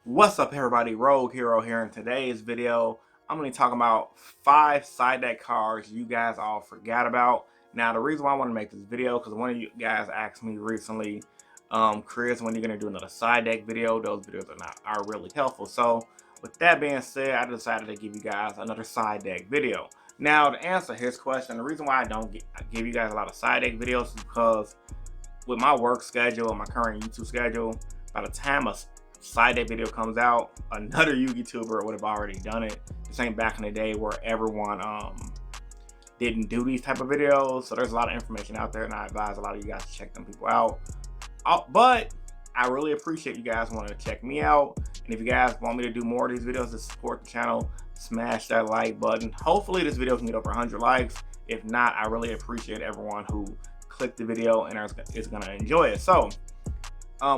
What's up everybody, Rogue Hero here. In today's video I'm going to be talking about 5 side deck cards you guys all forgot about. Now the reason why I want to make this video because one of you guys asked me recently, Chris, when you're going to do another side deck video. Those videos are really helpful. So with that being said, I decided to give you guys another side deck video. Now to answer his question, the reason why I don't give you guys a lot of side deck videos is because with my work schedule and my current YouTube schedule, by the time a side deck video comes out, another YouTuber would have already done it. This ain't back in the day where everyone didn't do these type of videos. So there's a lot of information out there, and I advise a lot of you guys to check them people out. But I really appreciate you guys wanting to check me out, and if you guys want me to do more of these videos to support the channel, smash that like button. Hopefully this video can get over 100 likes. If not, I really appreciate everyone who clicked the video and is gonna enjoy it. So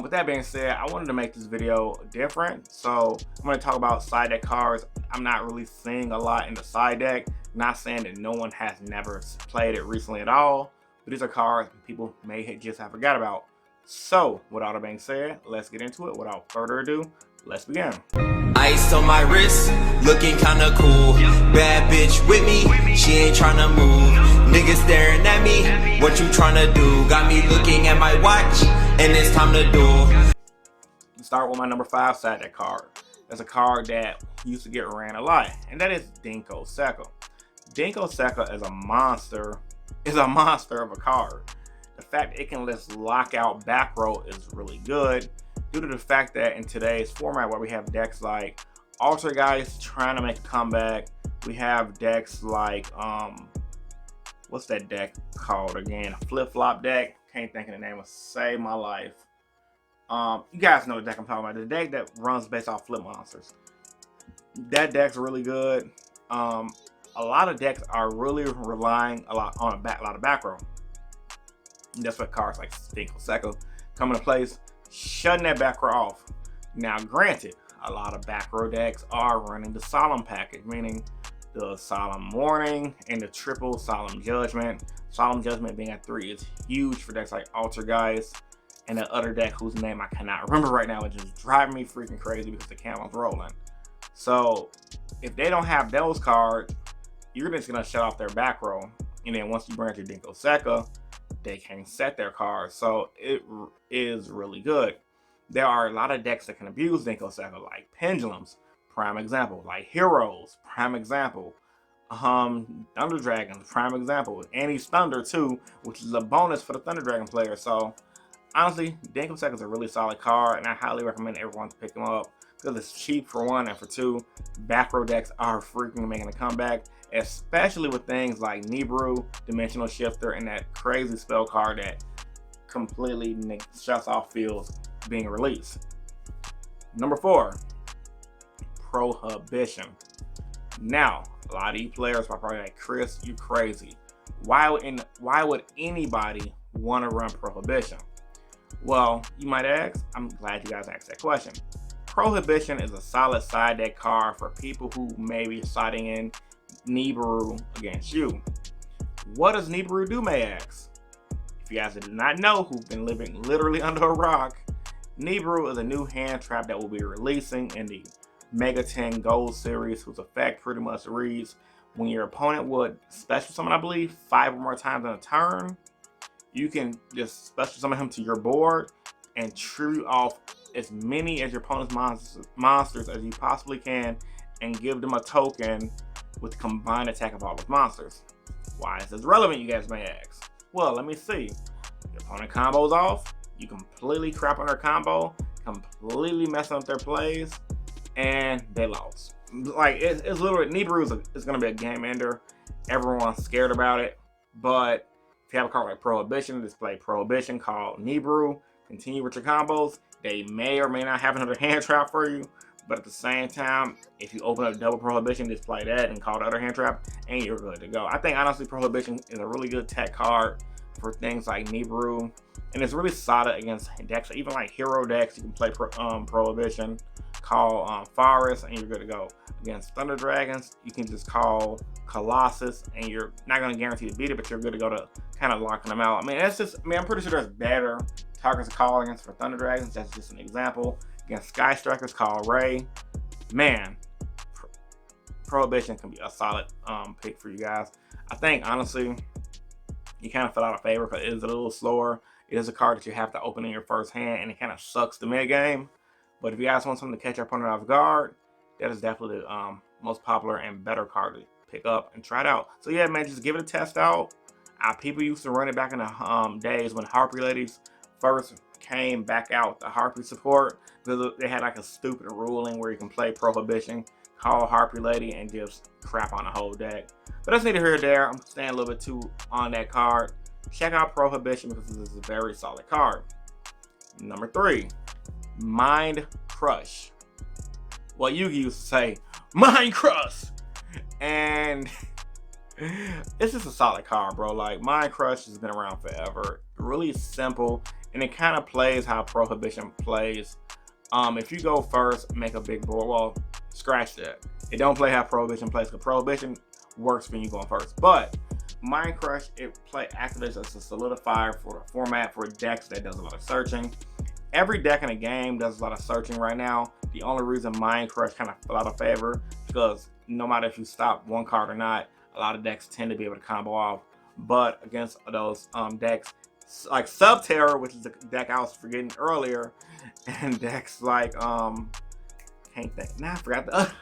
with that being said, I wanted to make this video different. So I'm going to talk about side deck cards. I'm not really seeing a lot in the side deck. Not saying that no one has never played it recently at all, but these are cards people may just have forgot about. So with all that being said, let's get into it. Without further ado, let's begin. Ice on my wrist, looking kinda cool. Bad bitch with me, she ain't tryna move. Niggas staring at me, what you tryna do? Got me looking at my watch, and it's time to do. Let's start with my number 5 side deck card. That's a card that used to get ran a lot, and that is Dinko Seco. Dinko Seco is a monster of a card. The fact it can just lock out back row is really good, due to the fact that in today's format where we have decks like Altergeist trying to make a comeback, we have decks like what's that deck called again? A flip-flop deck. Can't think of the name. Save my life. You guys know the deck I'm talking about. The deck that runs based off flip monsters. That deck's really good. A lot of decks are really relying a lot on a lot of back row. And that's what cards like Dinko Seco come into place, shutting that back row off. Now granted, a lot of back row decks are running the Solemn package, meaning the Solemn Warning and the triple Solemn Judgment. Solemn Judgment being at 3 is huge for decks like Altergeist and the other deck whose name I cannot remember right now. It's just driving me freaking crazy because the camera's rolling. So if they don't have those cards, you're just gonna shut off their back row, and then once you bring out your Dinko Seco, they can't set their cards. So it is really good. There are a lot of decks that can abuse Dinko Seco, like Pendulums, prime example, like Heroes, prime example, Thunder Dragons, prime example, and he's Thunder too, which is a bonus for the Thunder Dragon player. So honestly, Dinko Seco is a really solid card, and I highly recommend everyone to pick him up because it's cheap for one, and for two, back row decks are freaking making a comeback, especially with things like Nibiru, Dimensional Shifter, and that crazy spell card that completely shuts off fields being released. Number 4, Prohibition. Now, a lot of you players are probably like, Chris, you crazy. Why would anybody want to run Prohibition? Well, you might ask. I'm glad you guys asked that question. Prohibition is a solid side deck card for people who may be siding in Nibiru against you. What does Nibiru do, may ask? If you guys do not know, who've been living literally under a rock, Nibiru is a new hand trap that will be releasing in the Mega 10 Gold series, whose effect pretty much reads, when your opponent would special summon, I believe, 5 or more times in a turn, you can just special summon him to your board and tribute off as many as your opponent's monsters as you possibly can, and give them a token with the combined attack of all those monsters. Why is this relevant, you guys may ask? Well, let me see. Your opponent combos off, you completely crap on their combo, completely messing up their plays, and they lost. Like, it's literally, Nibiru is going to be a game ender. Everyone's scared about it, but if you have a card like Prohibition, display Prohibition called Nibiru, continue with your combos. They may or may not have another hand trap for you, but at the same time, if you open up double Prohibition, display that and call the other hand trap, and you're good to go. I think honestly Prohibition is a really good tech card for things like Nibiru, and it's really solid against decks, even like hero decks. You can play Prohibition, call Forest, and you're good to go. Against Thunder Dragons, you can just call Colossus, and you're not going to guarantee to beat it, but you're good to go to kind of locking them out. I mean, I'm pretty sure there's better targets to call against for Thunder Dragons. That's just an example. against Sky Strikers called Ray. Man, Prohibition can be a solid pick for you guys. I think honestly, you kind of fell out of favor because it is a little slower. It is a card that you have to open in your first hand, and it kind of sucks the mid game. But if you guys want something to catch your opponent off guard, that is definitely the most popular and better card to pick up and try it out. So yeah, man, just give it a test out. People used to run it back in the days when Harpy Ladies first came back out, the Harpy support, because they had like a stupid ruling where you can play Prohibition, call Harpy Lady, and just crap on the whole deck. But that's neither here nor there. I'm staying a little bit too on that card. Check out Prohibition because this is a very solid card. Number 3, Mind Crush. Well, Yu-Gi used to say, Mind Crush! And it's just a solid card, bro. Like, Mind Crush has been around forever. Really simple, and it kind of plays how Prohibition plays. If you go first, make a big board, well, scratch that. It don't play how Prohibition plays, because Prohibition works when you going first. But Mind Crush, it activates as a solidifier for the format for decks that does a lot of searching. Every deck in the game does a lot of searching right now. The only reason Mind Crush kind of fell out of favor because no matter if you stop one card or not, a lot of decks tend to be able to combo off. But against those decks like Subterror, which is the deck I was forgetting earlier, and decks like can't think. Nah, I forgot.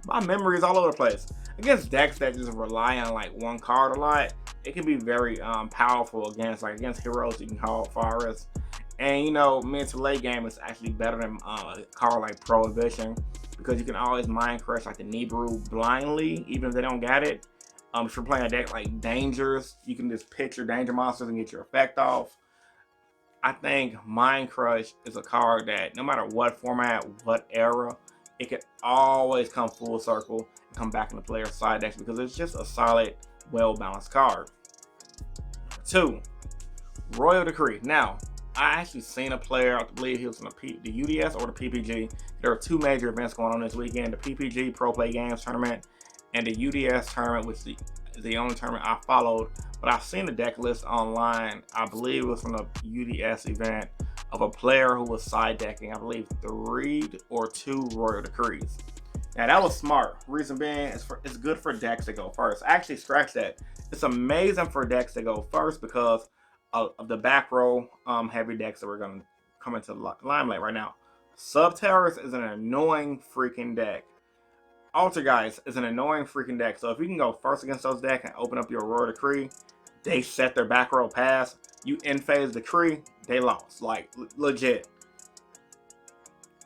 My memory is all over the place. Against decks that just rely on like one card a lot, it can be very powerful against heroes you can call Forest. And you know, mid to late game is actually better than a card like Prohibition because you can always Mind Crush like the Nibiru blindly, even if they don't get it. If you're playing a deck like Dangers, you can just pick your danger monsters and get your effect off. I think Mind Crush is a card that no matter what format, what era, it can always come full circle and come back in the player's side decks because it's just a solid, well-balanced card. 2, Royal Decree. Now, I actually seen a player, I believe he was in the UDS or the PPG. There are 2 major events going on this weekend, the PPG Pro Play Games Tournament and the UDS tournament, which is the only tournament I followed. But I've seen the deck list online. I believe it was from the UDS event of a player who was side decking, I believe 3 or 2 Royal Decrees. Now that was smart. Reason being, it's good for decks to go first. Actually, scratch that. It's amazing for decks to go first because of the back row heavy decks that we're going to come into the limelight right now. Subterrors is an annoying freaking deck. Altergeist is an annoying freaking deck. So if you can go first against those decks and open up your Royal Decree, they set their back row pass. You in-phase Decree, they lost. Like, legit.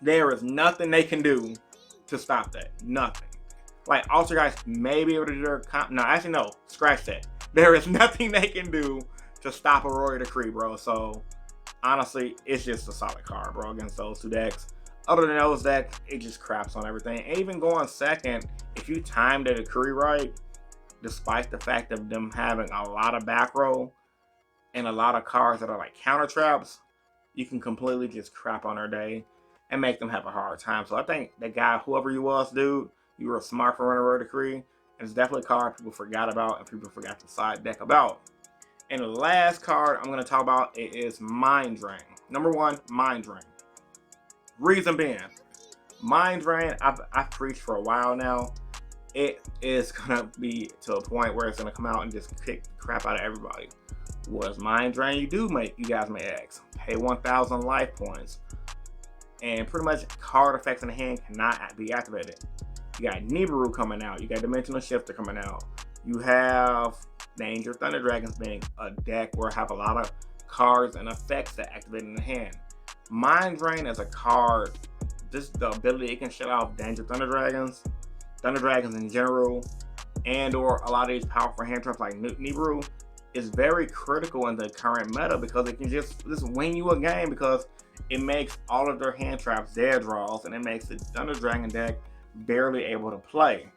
There is nothing they can do to stop that. Nothing. Like, Altergeist may be able to do their... No, actually, no. Scratch that. There is nothing they can do to stop a Royal Decree, bro. So, honestly, it's just a solid card, bro, against those 2 decks. Other than those decks, it just craps on everything. And even going second, if you time the Decree right, despite the fact of them having a lot of back row and a lot of cards that are like counter traps, you can completely just crap on their day and make them have a hard time. So I think that guy, whoever you was, dude, you were smart for running Royal Decree. And it's definitely a card people forgot about and people forgot to side deck about. And the last card I'm going to talk about is Mindrun. Number 1, Mindrun. Reason being, Mindrun, I've preached for a while now. It is going to be to a point where it's going to come out and just kick the crap out of everybody. What is Mindrun? You guys may ask. Pay 1,000 life points. And pretty much card effects in the hand cannot be activated. You got Nibiru coming out. You got Dimensional Shifter coming out. You have Danger Thunder Dragons being a deck where I have a lot of cards and effects that activate in the hand. Mindrun is a card, just the ability it can shut off Danger Thunder Dragons in general, and or a lot of these powerful hand traps like Nibiru is very critical in the current meta because it can just win you a game because it makes all of their hand traps dead draws and it makes the Thunder Dragon deck barely able to play.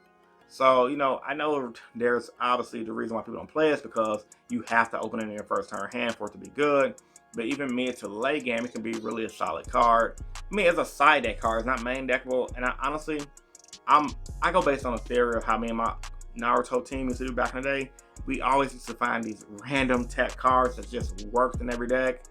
So, you know, I know there's obviously the reason why people don't play is because you have to open it in your first turn hand for it to be good. But even mid to late game, it can be really a solid card. I mean, it's a side deck card. It's not main deckable. And honestly, I go based on the theory of how me and my Naruto team used to do back in the day. We always used to find these random tech cards that just worked in every deck.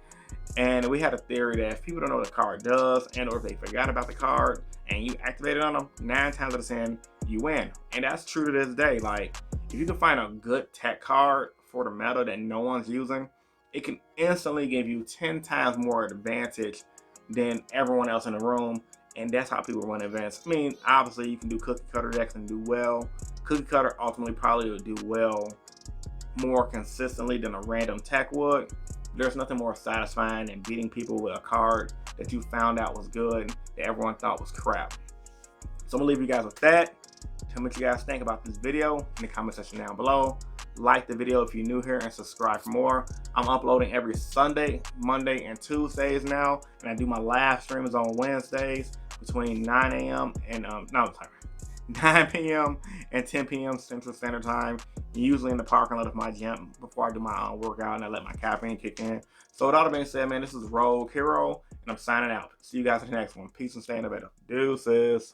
And we had a theory that if people don't know what the card does, and or if they forgot about the card and you activate it on them, 9 times out of 10 you win. And that's true to this day. Like, if you can find a good tech card for the meta that no one's using, it can instantly give you 10 times more advantage than everyone else in the room. And that's how people win events. I mean, obviously you can do cookie cutter decks and do well. Cookie cutter ultimately probably would do well more consistently than a random tech would. There's nothing more satisfying than beating people with a card that you found out was good that everyone thought was crap. So I'm gonna leave you guys with that. Tell me what you guys think about this video in the comment section down below. Like the video if you're new here and subscribe for more. I'm uploading every Sunday, Monday, and Tuesdays now, and I do my live streams on Wednesdays between 9 a.m. and 9 p.m. and 10 p.m. Central Standard Time, usually in the parking lot of my gym before I do my workout and I let my caffeine kick in. So with all that being said, man, this is Rogue Hero, and I'm signing out. See you guys in the next one. Peace and stay innovative. Deuces.